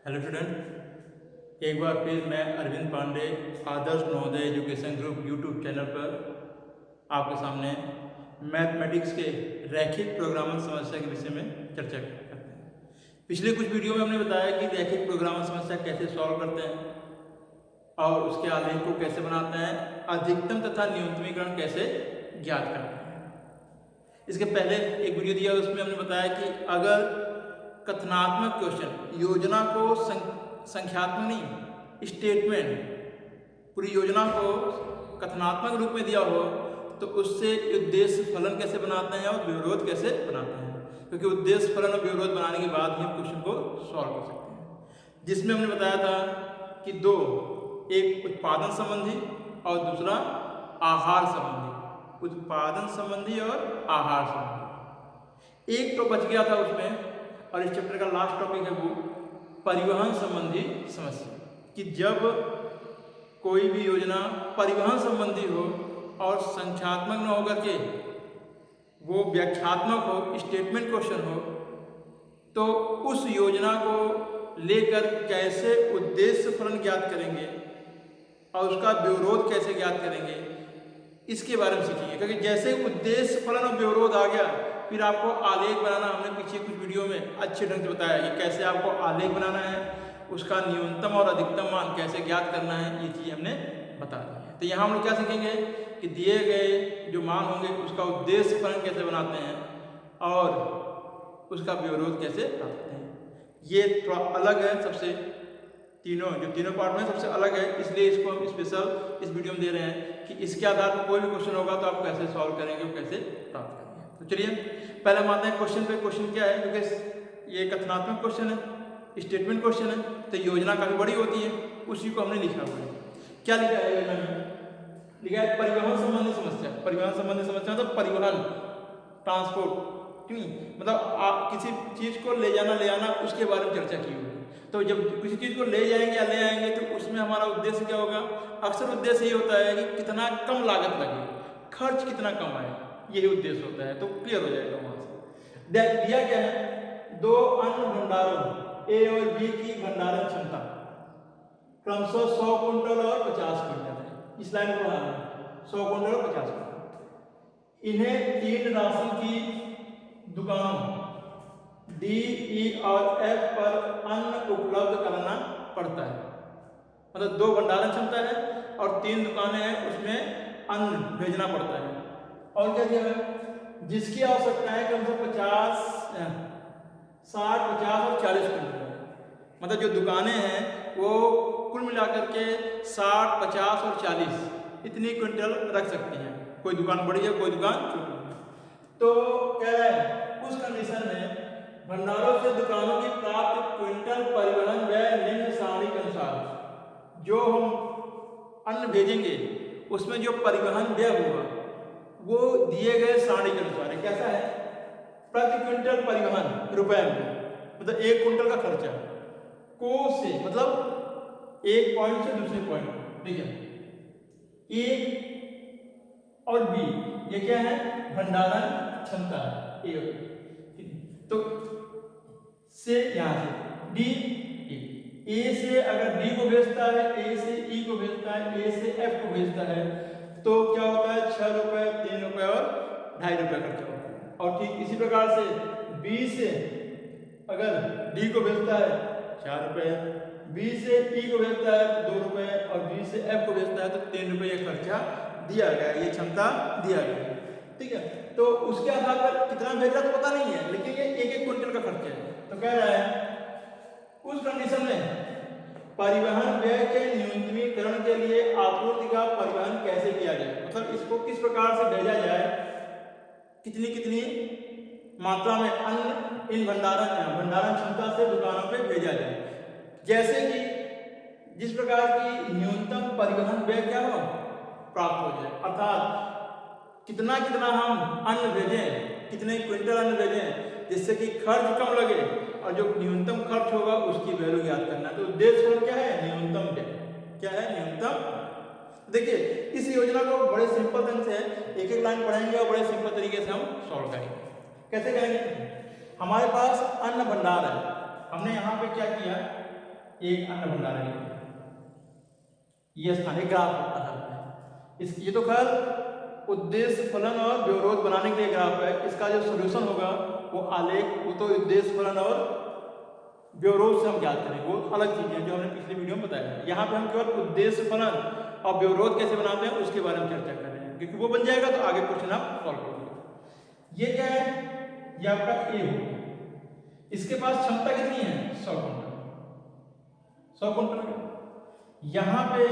Hello student, एक बार फिर मैं Arvind Pandey Adarsh Navodaya education group YouTube channel पर आपके सामने मैथमेटिक्स के रैखिक प्रोग्रामन समस्या के विषय में चर्चा करते हैं। पिछले कुछ वीडियो में हमने बताया कि रैखिक प्रोग्रामन समस्या कैसे सॉल्व करते हैं और उसके आलेख को कैसे बनाते हैं, अधिकतम तथा न्यूनतमीकरण कैसे ज्ञात करते हैं। इसके पहले एक वीडियो दिया, उसमें हमने बताया कि अगर कथनात्मक क्वेश्चन योजना को संख्यात्मक नहीं स्टेटमेंट पूरी योजना को कथनात्मक रूप में दिया हो तो उससे उद्देश्य फलन कैसे बनाते हैं और विरोध कैसे बनाते हैं, क्योंकि उद्देश्य फलन और विरोध बनाने के बाद ही हम क्वेश्चन को सॉल्व कर सकते हैं। जिसमें हमने बताया था कि दो, एक उत्पादन संबंधी और दूसरा आहार संबंधी, उत्पादन संबंधी और आहार संबंधी। एक तो बच गया था उसमें, और इस चैप्टर का लास्ट टॉपिक है वो परिवहन संबंधी समस्या, कि जब कोई भी योजना परिवहन संबंधी हो और संख्यात्मक न होकर के वो व्याख्यात्मक हो, स्टेटमेंट क्वेश्चन हो, तो उस योजना को लेकर कैसे उद्देश्य फलन ज्ञात करेंगे और उसका विरोध कैसे ज्ञात करेंगे, इसके बारे में सीखिए। क्योंकि जैसे उद्देश्य फलन और विरोध आ गया, फिर आपको आलेख बनाना, हमने पीछे कुछ वीडियो में अच्छे ढंग से बताया कि कैसे आपको आलेख बनाना है, उसका न्यूनतम और अधिकतम मान कैसे ज्ञात करना है, ये चीज़ हमने बता दी है। तो यहाँ हम लोग क्या सीखेंगे कि दिए गए जो मान होंगे उसका उद्देश्य फलन कैसे बनाते हैं और उसका विरोध कैसे बनाते हैं। ये थोड़ा अलग है सबसे, तीनों पार्ट में सबसे अलग है, इसलिए इसको हम स्पेशल इस वीडियो में दे रहे हैं कि इसके आधार पर कोई भी क्वेश्चन होगा तो आप कैसे सॉल्व करेंगे और कैसे प्राप्त करेंगे। तो चलिए पहले मानते हैं क्वेश्चन पे। क्वेश्चन क्या है, क्योंकि ये कथनात्मक क्वेश्चन है, स्टेटमेंट क्वेश्चन है, तो योजना काफी बड़ी होती है, उसी को हमने लिखा हुआ है। क्या लिखा है योजना में? लिखा है परिवहन संबंधी समस्या। परिवहन संबंधी समस्या मतलब परिवहन, ट्रांसपोर्ट, क्यों मतलब आप किसी चीज को ले जाना ले आना, उसके बारे में चर्चा की हुई। तो जब किसी चीज को ले जाएंगे या ले आएंगे तो उसमें हमारा उद्देश्य क्या होगा? अक्सर उद्देश्य ये होता है कि कितना कम लागत लगे, खर्च कितना कम आए, यही उद्देश्य होता है। तो क्लियर हो जाएगा वहां से। दिया क्या है? दो अन्न भंडारों ए और बी की भंडारण क्षमता क्रमशः 100 कुंटल और 50 कुंटल है। इस लाइन को बढ़ाना है, 100 कुंटल और 50 कुंटल। इन्हें 3 राशन की दुकान डी, ई और एफ पर अन्न उपलब्ध कराना पड़ता है। मतलब 2 भंडारण क्षमता है और 3 दुकानें हैं, उसमें अन्न भेजना पड़ता है। और क्या दिया है? जिसकी आवश्यकता है कम से 50, 60, 50 और 40 कुंटल। मतलब जो दुकानें हैं वो कुल मिलाकर के 60, 50 और 40 इतनी क्विंटल रख सकती हैं। कोई दुकान बड़ी है, कोई दुकान छोटी है। तो क्या है, उस कंडीशन में भंडारों से दुकानों की प्राप्त क्विंटल परिवहन व्यय निम्न सारणी के अनुसार, जो हम अन्न भेजेंगे उसमें जो परिवहन व्यय होगा वो दिए गए सारणी के अनुसार है। कैसा है? प्रति क्विंटल परिवहन रुपए में, मतलब 1 कुंटल का खर्चा को से, मतलब एक पॉइंट से दूसरे पॉइंट, ठीक है। ए और बी ये क्या है? भंडारण क्षमता है ए, तो से यहां से डी, ए से अगर डी को भेजता है, ए से ई को भेजता है, ए से एफ को भेजता है, तो क्या होता है? 6 रुपए, 3 रुपए और 2.5 रुपए खर्चा होता है। और ठीक इसी प्रकार से बी से अगर डी को भेजता है 4 रुपए, बी से ई को भेजता है 2 रुपए और बी से एफ को भेजता है तो 3 रुपए ये खर्चा दिया गया, ये क्षमता दिया गया, ठीक है। तो उसके आधार पर कितना भेज रहा तो पता नहीं है, लेकिन ये 1-1 क्विंटल का खर्चा है। तो कह रहा है उस कंडीशन में परिवहन व्यय के न्यूनतमीकरण के लिए आपूर्ति का परिवहन कैसे किया जाए, मतलब इसको किस प्रकार से भेजा जाए, कितनी कितनी मात्रा में अन्न इन भंडारण क्षमता से दुकानों पे भेजा जाए। जैसे कि जिस प्रकार की न्यूनतम परिवहन व्यय क्या हो प्राप्त हो जाए, अर्थात कितना कितना हम अन्न भेजें, कितने क्विंटल अन्न भेजें जिससे कि खर्च कम लगे और जो न्यूनतम खर्च होगा उसकी वैल्यू ज्ञात करना है। तो उद्देश्य क्या है? न्यूनतम व्यय। क्या है? न्यूनतम। देखिए इस योजना को बड़े सिंपल ढंग से एक एक लाइन पढ़ेंगे और बड़े सिंपल तरीके से हम सॉल्व करेंगे। कैसे करेंगे? हमारे पास अन्न भंडार है, हमने यहाँ पे क्या किया, एक अन्य भंडारण है। ये स्थानीय ग्राफ आधार है। इस ये तो खैर उद्देश्य फलन और व्यवरोध बनाने के लिए ग्राफ है। इसका जो सोल्यूशन होगा वो आलेख, वो तो उद्देश्य फलन और व्यवरोध से हम ज्ञात करेंगे, वो अलग चीजें हैं जो हमने पिछले वीडियो में बताया है। यहाँ पे हम केवल उद्देश्य फलन और व्यवरोध कैसे बनाते हैं उसके बारे में चर्चा कर रहे हैं, क्योंकि वो बन जाएगा तो आगे क्वेश्चन आप सॉल्व करोगे। ये क्या है, ये आपका ए होगा। इसके पास क्षमता कितनी है, 100 क्विंटल, 100 क्विंटल। यहां पे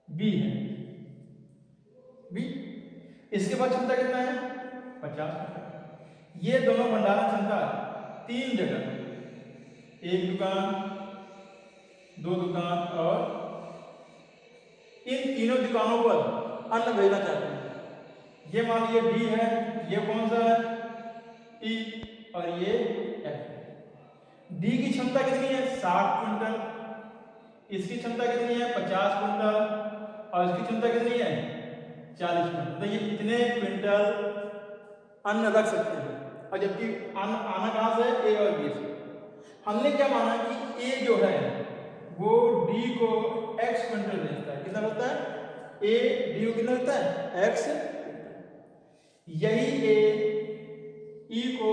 बी है, बी, इसके पास क्षमता कितना है, 50 क्विंटल। ये दोनों भंडारण क्षमता 3 जगह, एक दुकान, 2 दुकान और इन तीनों दुकानों पर अन्न भेजना चाहते हैं। ये मान लीजिए डी है, ये कौन सा है, ई, और ये एफ। डी की क्षमता कितनी है, 60 क्विंटल, इसकी क्षमता कितनी है, 50 क्विंटल, और इसकी क्षमता कितनी है, 40 क्विंटल। तो ये इतने क्विंटल अन्न रख सकते हैं। और जबकि अन्न आना कहां से, ए और बी से। हमने क्या माना कि ए जो है वो डी को x क्विंटल भेजता है। कितना होता है, ए डी को कितना होता है, x। यही ए ई को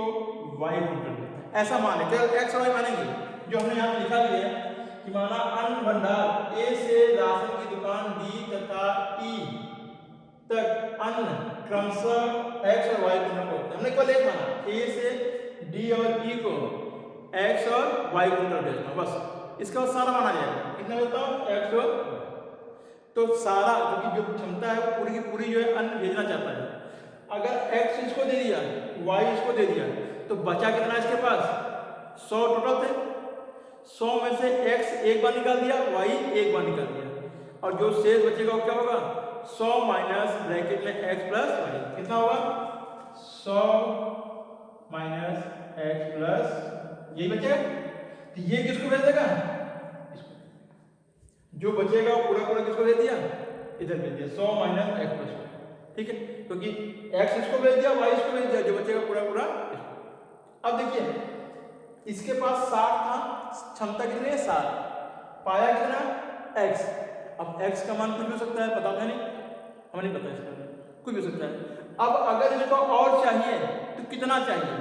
y क्विंटल भेजता है। ऐसा माने, केवल x और y मानेंगे। जो हमने यहाँ लिखा भी है कि माना अन्न भंडार ए से राशन की दुकान डी तथा ई तक अन्न क्रमशः x और y क्विंटल को होता है। हमने केवल एक माना, ए से डी और ई को x और y क्विंटल भेजना, बस। इसका बाद सारा माना जाएगा, कितना होता है, x और y। तो सारा क्योंकि जो क्षमता है वो पूरी की पूरी जो है अन्न भेजना चाहता है। अगर x इसको दे दिया, y इसको दे दिया, तो बचा कितना इसके पास, 100 टोटल थे। 100 में से x एक बार निकाल दिया, y एक बार निकाल दिया, और जो शेष बचेगा वो क्या होगा, 100 माइनस ब्रैकेट में x प्लस y। कितना होगा, 100 माइनस x प्लस, यही बचेगा। तो ये किसको भेज देगा, इसको। जो बचेगा वो पूरा पूरा किसको दे दिया, इधर भेज दिया, 100 माइनस x प्लस y। ठीक है, क्योंकि x इसको भेज दिया, y इसको भेज दिया, जो बचेगा पूरा पूरा इसको। अब देखिए इसके पास 60 था, क्षमता कितनी है, 60, पाया कितना, x। अब x का मान कुछ भी हो सकता है, पता नहीं, हमें नहीं पता इसका, कुछ भी हो सकता है। अब अगर इसको और चाहिए तो कितना चाहिए,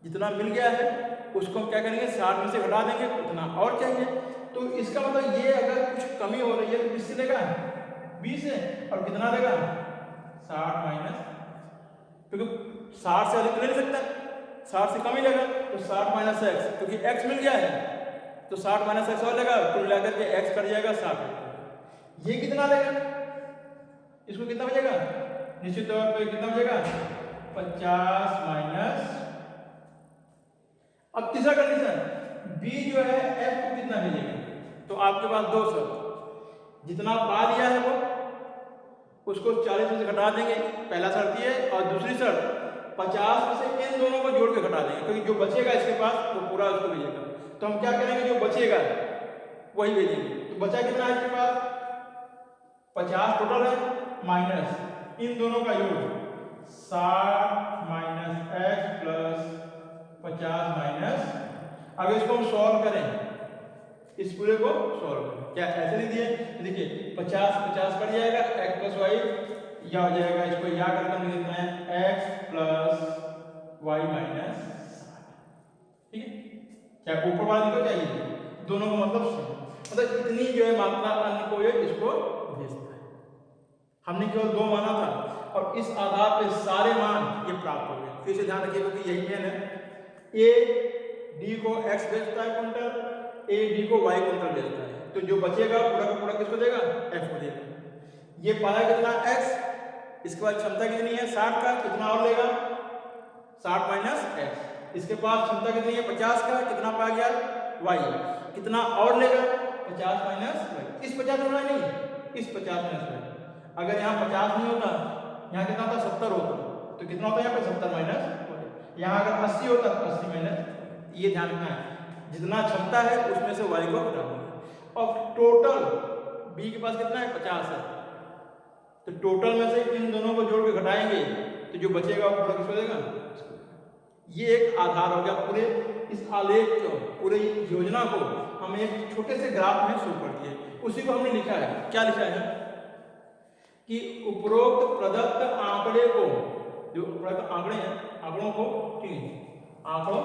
जितना मिल गया है उसको हम क्या करेंगे, 60 में से घटा देंगे, उतना और चाहिए। तो इसका मतलब ये अगर कुछ कमी हो रही है तो किससे देगा, 20 से, और कितना देगा, 60 माइनस, क्योंकि 60 से अधिक ले नहीं सकता, 60 से कम ही लेगा, तो 60 माइनस एक्स, क्योंकि x मिल गया है तो 60 माइनस एक्स और लेगा, कुल मिलाकर के x कट जाएगा 60। ये कितना लेगा, इसको कितना बचेगा, निश्चित तौर पे कितना बचेगा, 50 माइनस। अब तीसरा कंडीशन, b जो है f को कितना भेजेगा, तो आपके पास दो शर्त, जितना पा लिया है वो उसको 40 में से घटा देंगे, पहला शर्त ये, और दूसरी शर्त 50 में से इन दोनों को जोड़ के घटा देंगे, क्योंकि जो बचेगा इसके पास वो पूरा उसको भेजेगा। तो हम क्या करेंगे, जो बचेगा वही भेजेंगे। तो बचा कितना है इसके पास, 50 टोटल है, माइनस इन दोनों का योग 60 माइनस एक्स प्लस 50 माइनस। अब इसको हम सॉल्व करें, इस पूरे को सॉल्व करें, क्या ऐसे नहीं दिए, देखिए 50 50 कट जाएगा, x प्लस वाई या हो जाएगा, इसको या करके लिख देते हैं x प्लस वाई माइनस 60। ठीक है, चाहे ऊपर वाले को चाहिए, दोनों का मतलब इतनी जो है मात्रा अन्न को ये इसको भेजता है। हमने केवल 2 माना था, और इस आधार पे सारे मान ये प्राप्त हो गए। फिर से ध्यान रखिएगा कि यही मेन है, ए डी को x भेजता है क्विंटल, ए डी को y क्विंटल भेजता है, तो जो बचेगा पूरा का पूरा किसको देगा, f को देगा। ये पाया कितना x, इसके बाद क्षमता कितनी है 60 का, कितना और लेगा, 60 माइनस x। इसके पास क्षमता कितनी है 50 का, कितना पाया गया, y, कितना और लेगा, 50 माइनस y। इस 50 होना नहीं, इस 50 माइनस y। अगर यहाँ 50 नहीं होता, यहाँ कितना होता, 70 होता, तो कितना होता है यहाँ पे 70 माइनस। यहाँ अगर 80 होता तो 80 माइनस। ये ध्यान रखना है, जितना क्षमता है उसमें से y को घटा देंगे। और टोटल b के पास कितना है, 50 है, तो टोटल में से इन दोनों को जोड़ के घटाएंगे, तो जो बचेगा वो पूरा किसको देगा। ये एक आधार हो गया पूरे इस आलेख को, पूरे योजना को हम एक छोटे से ग्राफ में शो कर दिए। उसी को हमने लिखा है, क्या लिखा है कि उपरोक्त प्रदत्त आंकड़े को, जो प्रदत्त आंकड़े हैं, आंकड़ों को, ठीक है, आंकड़ों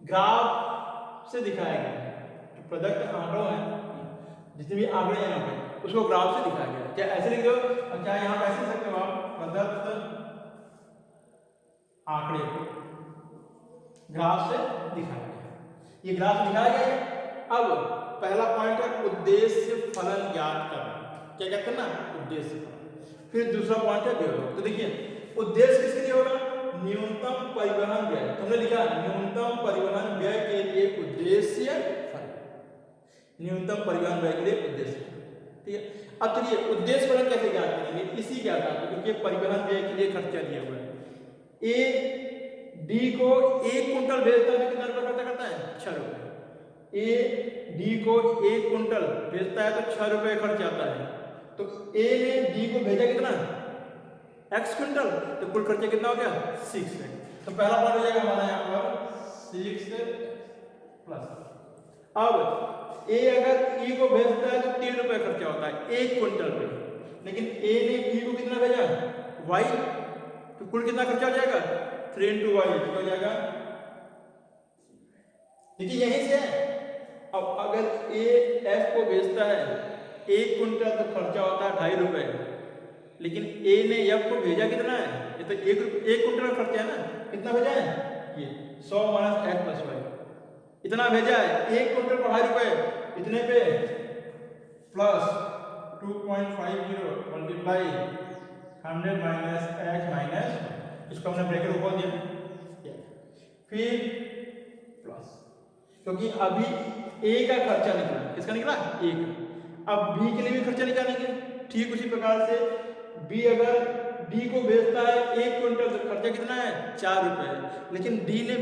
ग्राफ से दिखाया गया है। जो प्रदत्त आंकड़ों हैं, जितने भी आंकड़े हैं यहाँ पे, उसको ग्राफ से दिखाया गया है। क्या ऐसे लिख दो, क्या यहाँ पे ऐसे सकते हो आप, प्रदत्त आंकड़े को ग्राफ से दिखाया गया है। ये ग्राफ दिखाया गया है। अब पहला पॉइंट है उद्देश्य फलन ज्ञात करना। क्या क्या करना, उद्देश्य फलन। फिर दूसरा पॉइंट है व्यवहार। तो देखिए उद्देश्य किसके लिए होगा, न्यूनतम परिवहन व्यय। तुमने लिखा न्यूनतम परिवहन व्यय के लिए उद्देश्य फलन, न्यूनतम परिवहन व्यय के लिए उद्देश्य फलन, ठीक है। अब चलिए उद्देश्य फलन कैसे ज्ञात करेंगे, इसी के आधार पर, क्योंकि परिवहन व्यय के लिए खर्चा दिया हुआ है। ए डी को 1 कुंटल भेजता है तो कितना रुपये खर्चा करता है, 6 रुपये। ए डी को 1 कुंटल भेजता है तो 6 रुपये खर्च आता है। तो ए ने डी को भेजा कितना, x कुंटल, तो कुल खर्चा कितना हो गया, 6 है। तो पहला पार्ट हो जाएगा हमारा यहाँ पर 6 प्लस। अब ए अगर ई को भेजता है तो 3 रुपये खर्चा होता है 1 कुंटल पे, लेकिन ए ने ई को कितना भेजा, y, तो कुल कितना खर्चा हो जाएगा, 3 into y हो जाएगा। देखिए यहीं से है। अब अगर ए एफ को भेजता है 1 कुंटल तो खर्चा होता है 2.5 रुपये, लेकिन ए ने एफ को भेजा कितना है, ये तो 1 कुंटल का खर्चा है ना, कितना भेजा है, ये 100 माइनस एक्स प्लस वाई, इतना भेजा है। 1 कुंटल पर 2.5 रुपये, इतने पे plus 2.50 multiply 100 minus x minus, इसको हमने ब्रैकेट खोल दिया, फिर प्लस, क्योंकि अभी ए का खर्चा निकला, किसका निकला, ए का। अब बी के लिए भी खर्चा निकालेंगे, ठीक उसी प्रकार से बी अगर डी को भेजता है 1 कुंटल तो खर्चा कितना है, 4 रुपये, लेकिन बी ने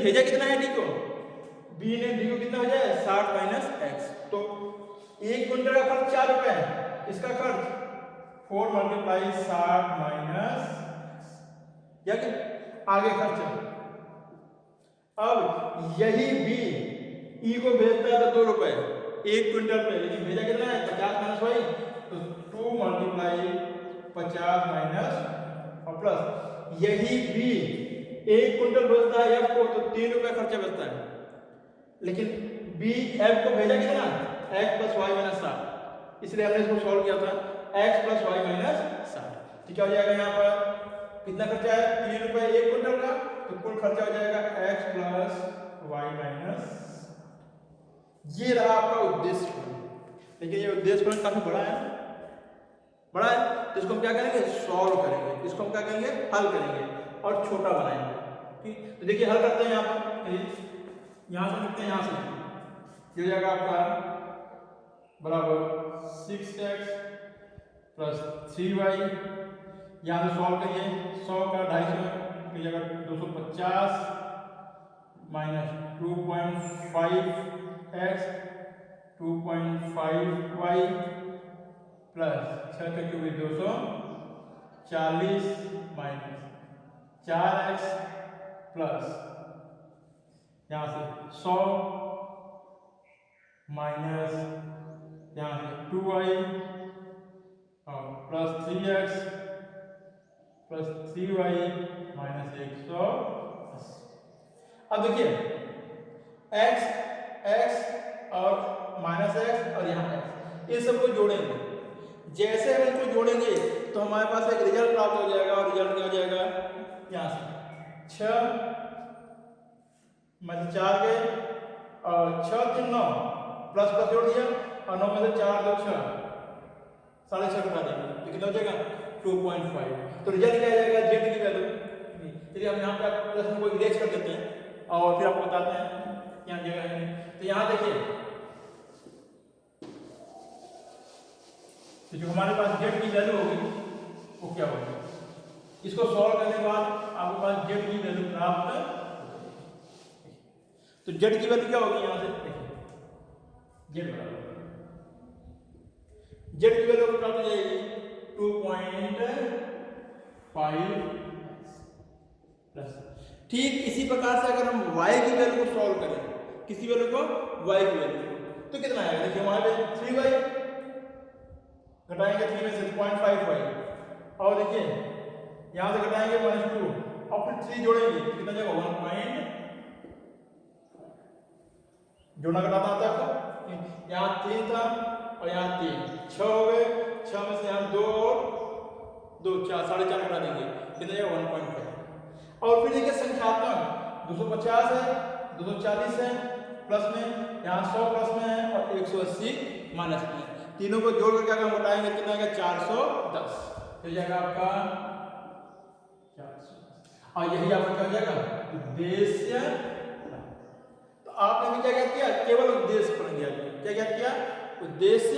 भेजा कितना है डी को, बी ने डी को कितना भेजा है, 60 माइनस एक्स, तो 1 कुंटल का खर्च 4 रुपये है, इसका खर्च 4 मल्टीप्लाई 60 माइनस, या कि आगे खर्चा। अब यही बी ई को भेजता है तो 2 रुपये 1 क्विंटल पे, लेकिन भेजा कितना है, 50 माइनस वाई, तो 2 मल्टीप्लाई 50 माइनस और प्लस, यही बी 1 क्विंटल भेजता है एफ को तो 3 रुपये खर्चा बचता है, लेकिन बी एफ को भेजा कितना, एक्स प्लस वाई माइनस 60, इसलिए हमने इसको सॉल्व किया था, एक्स प्लस वाई माइनस 60। तो क्या हो जाएगा, यहाँ पर कितना खर्चा है, 3 रुपये 1 क्विंटल का, तो कुल खर्चा हो जाएगा x प्लस वाई माइनस। ये रहा आपका उद्देश्य फलन। लेकिन ये उद्देश्य फलन काफी बड़ा है, तो इसको हम क्या करेंगे, सॉल्व करेंगे, इसको हम क्या करेंगे, हल करेंगे और छोटा बनाएंगे, ठीक। तो देखिए हल करते हैं, यहाँ पर यहाँ से लिखते हैं, यहाँ से ये हो जाएगा आपका बराबर 6x प्लस 3y, यहाँ से सॉल्व करिए, 100 का 250 की जगह 250 माइनस 2.5x 2.5y प्लस 6 का क्यूब 240 माइनस 4x प्लस यहाँ से 100 माइनस यहाँ से 2y और plus 3x plus 3y minus 180। अब देखिए x और माइनस एक्स और यहाँ x, इन सबको जोड़ेंगे। जैसे हम इनको जोड़ेंगे तो हमारे पास एक रिजल्ट प्राप्त हो जाएगा, और रिजल्ट क्या हो जाएगा, यहाँ से 6 में 4 गए और 6 3 9 प्लस प्लस जोड़ दिया, और 9 में से 4 2 6, 6.5 घटा देंगे तो कितना हो जाएगा, 2.5। तो रिजल्ट क्या आ जाएगा, जेड की वैल्यू। चलिए हम यहाँ पे प्लस को इरेज कर देते हैं और फिर आपको बताते हैं यहाँ जगह है। तो यहाँ देखिए, तो जो हमारे पास जेड की वैल्यू होगी वो क्या होगी, इसको सॉल्व करने के बाद आपके पास जेड की वैल्यू प्राप्त होगी। तो जेड की वैल्यू क्या होगी, यहाँ से देखिए जेड बराबर, जेड की वैल्यू प्राप्त हो जाएगी 2.5 ठीक इसी प्रकार से अगर हम y की वैल्यू को सॉल्व करें, किसी वैल्यू को, y की वैल्यू को, तो कितना आएगा? देखिए वहां पे 3y घटाएंगे 3 में से 0.5y, और देखिए यहां से घटाएंगे -2 और फिर 3 जोड़ेंगे तो कितना जाएगा? 1 पॉइंट, जोड़ना घटाना आता है आपको, यहाँ 3 था और यहाँ 3, 6 हो गए, 6 में से यहाँ 2 और 2, 4, 4.5 घटा देंगे, कितना जाएगा? 1.5। और फिर देखिए संख्यात्मक 250 है, 240 है, प्लस में यहाँ 100 प्लस में है और 180 माइनस में है, तीनों को जोड़ करके अगर घटाएंगे कितना आएगा? 410, तो जाएगा आपका 410, और यही आपका क्या हो जाएगा? उद्देश्य। तो आपने भी क्या ज्ञात किया? केवल उद्देश्य फलन ज्ञात किया। क्या ज्ञात किया? उद्देश्य।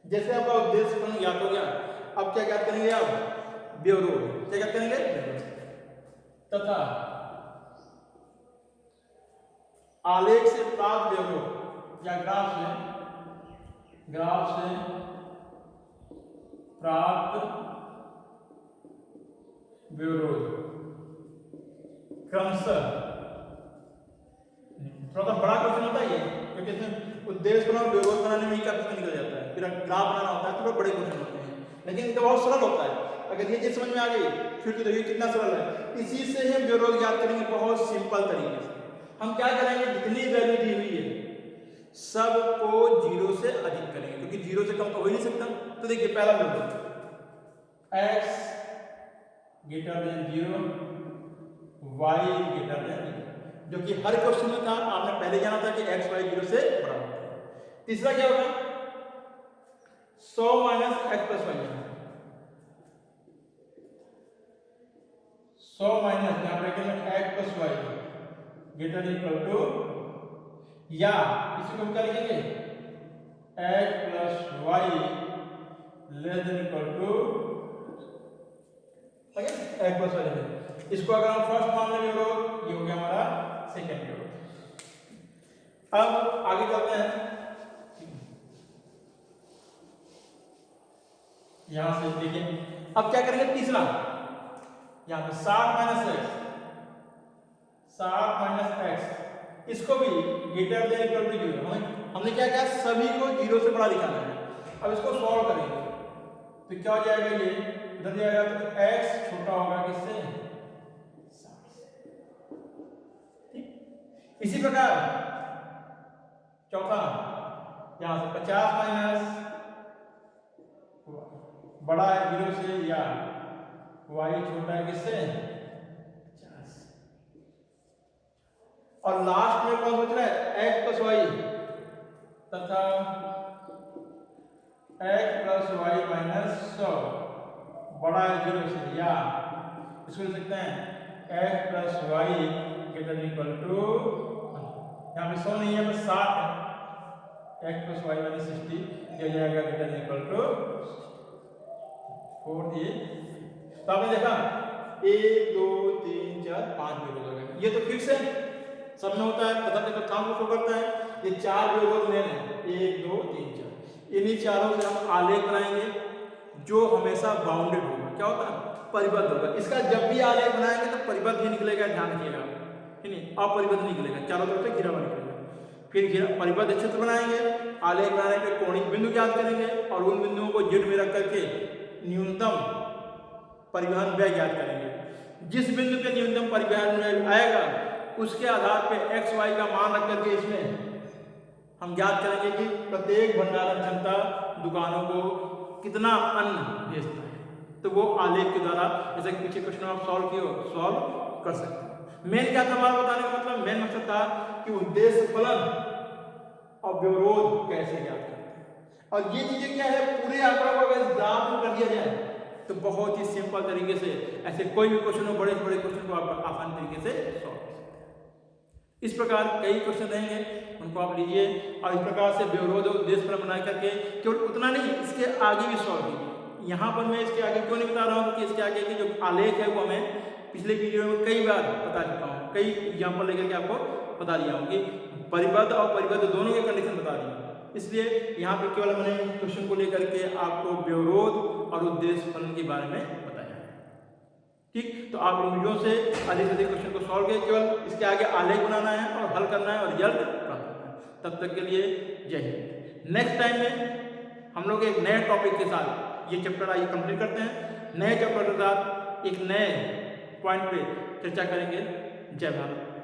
जैसे आपका उद्देश्य फलन ज्ञात हो गया, अब क्या ज्ञात करेंगे आप? व्यवरोध। क्या ज्ञात करेंगे? तथा आलेख से प्राप्त व्यवरोध या ग्राफ से प्राप्त व्यवरोध क्रमशः, थोड़ा बड़ा क्वेश्चन होता है ये, क्योंकि इसमें उद्देश्य बनाओ व्यवरोध बनाने में ही काफी समय निकल जाता है, फिर ग्राफ बनाना होता है तो बड़े क्वेश्चन होते हैं, लेकिन इनका बहुत सरल होता है। अगर ये चीज समझ में आ गई फिर तो देखिए कितना सरल है। इसी से हम व्यवरोध याद करेंगे बहुत सिंपल तरीके से। हम क्या करेंगे? जितनी वैल्यू दी हुई है सबको 0 से अधिक करेंगे, क्योंकि 0 से कम तो हो ही नहीं सकता। तो देखिए पहला व्यवरोध x greater than 0, y greater than 0, जो कि हर क्वेश्चन में था, आपने पहले जाना था कि x y 0 से बड़ा होता है। तीसरा क्या होगा? 100 minus x plus y, 100 minus यहाँ ब्रैकेट में x plus y greater equal to, या इसी को हम क्या लिखेंगे? x plus y less than equal to x plus y। इसको अगर हम फर्स्ट मान लेंगे व्यवरोध, ये हो गया हमारा सेकंड व्यवरोध। अब आगे चलते हैं, यहां से देखिए अब क्या करेंगे? तीसरा यहाँ पे 60 माइनस x, इसको भी ग्रेटर देन इक्वल टू 0, हमने क्या किया? सभी को 0 से बड़ा दिखाना है। अब इसको सॉल्व करेंगे तो क्या हो जाएगा? ये इधर जाएगा तो x छोटा होगा किससे? 60 से। ठीक, इसी प्रकार चौथा यहां से 50 माइनस बड़ा है 0 से, या y छोटा है किससे? 50। और लास्ट में कौन बच रहा है? x प्लस y तथा x प्लस y माइनस 100 बड़ा है 0 से, या इसको लिख सकते हैं x plus y greater equal to, यहाँ पे 100 नहीं है बस 60 है, x प्लस y माइनस 60 दिया जाएगा ग्रेटर इक्वल टू 4। तो आपने देखा 1 2 3 4 5 व्यवरोध हो गए। ये तो फिक्स है, सब में होता है, पता नहीं काम को करता है। ये 4 व्यवरोध लेने हैं, 1 2 3 4, इन्हीं चारों से हम आलेख बनाएंगे जो हमेशा बाउंडेड होगा। क्या होगा? परिबद्ध होगा। इसका जब भी आलेख बनाएंगे तो परिबद्ध ही निकलेगा, ध्यान रखिएगा, ठीक नहीं, अपरिबद्ध निकलेगा, चारों तरफ से घिरा हुआ निकलेगा। फिर परिबद्ध क्षेत्र बनाएंगे, आलेख बनाने पे कोणिक बिंदु ज्ञात करेंगे और उन बिंदुओं को जेड में रख करके न्यूनतम परिवहन व्यय ज्ञात करेंगे। जिस बिंदु पे न्यूनतम परिवहन व्यय आएगा उसके आधार पे x y का मान रख करके इसमें हम ज्ञात करेंगे कि प्रत्येक भंडारण क्षमता दुकानों को कितना अन्न भेजता है। तो वो आलेख के द्वारा, जैसे कि पीछे क्वेश्चन आप सॉल्व कर सकते हैं। मेन क्या था हमारा बताने का मतलब? मेन मकसद था कि उद्देश्य फलन और व्यवरोध कैसे ज्ञात करते हैं। और ये चीजें क्या है, पूरे आंकड़ों को अगर ग्राफ में कर दिया जाए तो बहुत ही सिंपल तरीके से ऐसे कोई भी क्वेश्चन हो, बड़े से बड़े क्वेश्चन को आप आसान तरीके से सॉल्व कर सकते हैं। इस प्रकार कई क्वेश्चन रहेंगे, उनको आप लीजिए और इस प्रकार से व्यवरोध और उद्देश्य फलन बना करके केवल उतना नहीं, इसके आगे भी सॉल्व कीजिए। यहाँ पर मैं इसके आगे क्यों नहीं बता रहा हूँ कि इसके आगे के जो आलेख है वो हमें पिछले वीडियो में कई बार बता चुका हूँ, कई एग्जाम्पल लेकर के आपको बता दिया हूँ कि परिबद्ध और परिबद्ध दोनों के कंडीशन बता दी। इसलिए यहाँ पे केवल मैंने क्वेश्चन को लेकर के आपको व्यवरोध और उद्देश्य फलन के बारे में बताया है। ठीक, तो आप इन वीडियो से अधिक से अधिक क्वेश्चन को सॉल्व करें, केवल इसके आगे आलेख बनाना है और हल करना है और रिजल्ट प्राप्त करना है। तब तक के लिए जय हिंद। नेक्स्ट टाइम में हम लोग एक नए टॉपिक के साथ ये चैप्टर आइए कंप्लीट करते हैं। नए चैप्टर के साथ एक नए पॉइंट पे चर्चा करेंगे। जय भारत।